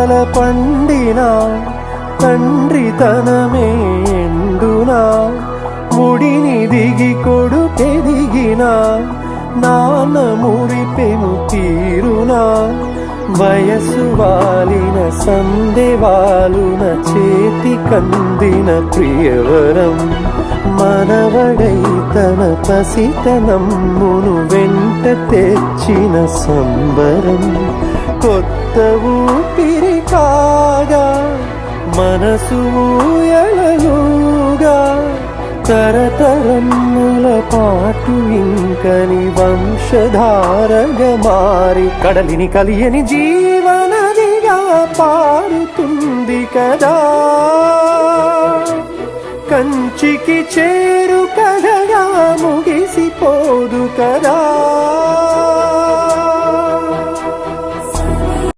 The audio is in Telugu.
కలల పండినా తండ్రి తనమే ఎండునా ముడిని దిగి కొడుకెదిగినా నాన్న మురిపెను తీరునా వయసు వాలిన సందెవాలున చేతి కందిన ప్రియవరం మనవడై తన పసితనమ్మును వెంట తెచ్చిన సంబరం కొత్త ఊపిరి కాగా మనసు ఊయలలుగా తరతరముల పాటు ఇంకని వంశధారగా మారి కడలిని కలియని జీవనదిగా పారుతుంది కదా కంచికి చేరు కథగా ముగిసిపోదు కదా.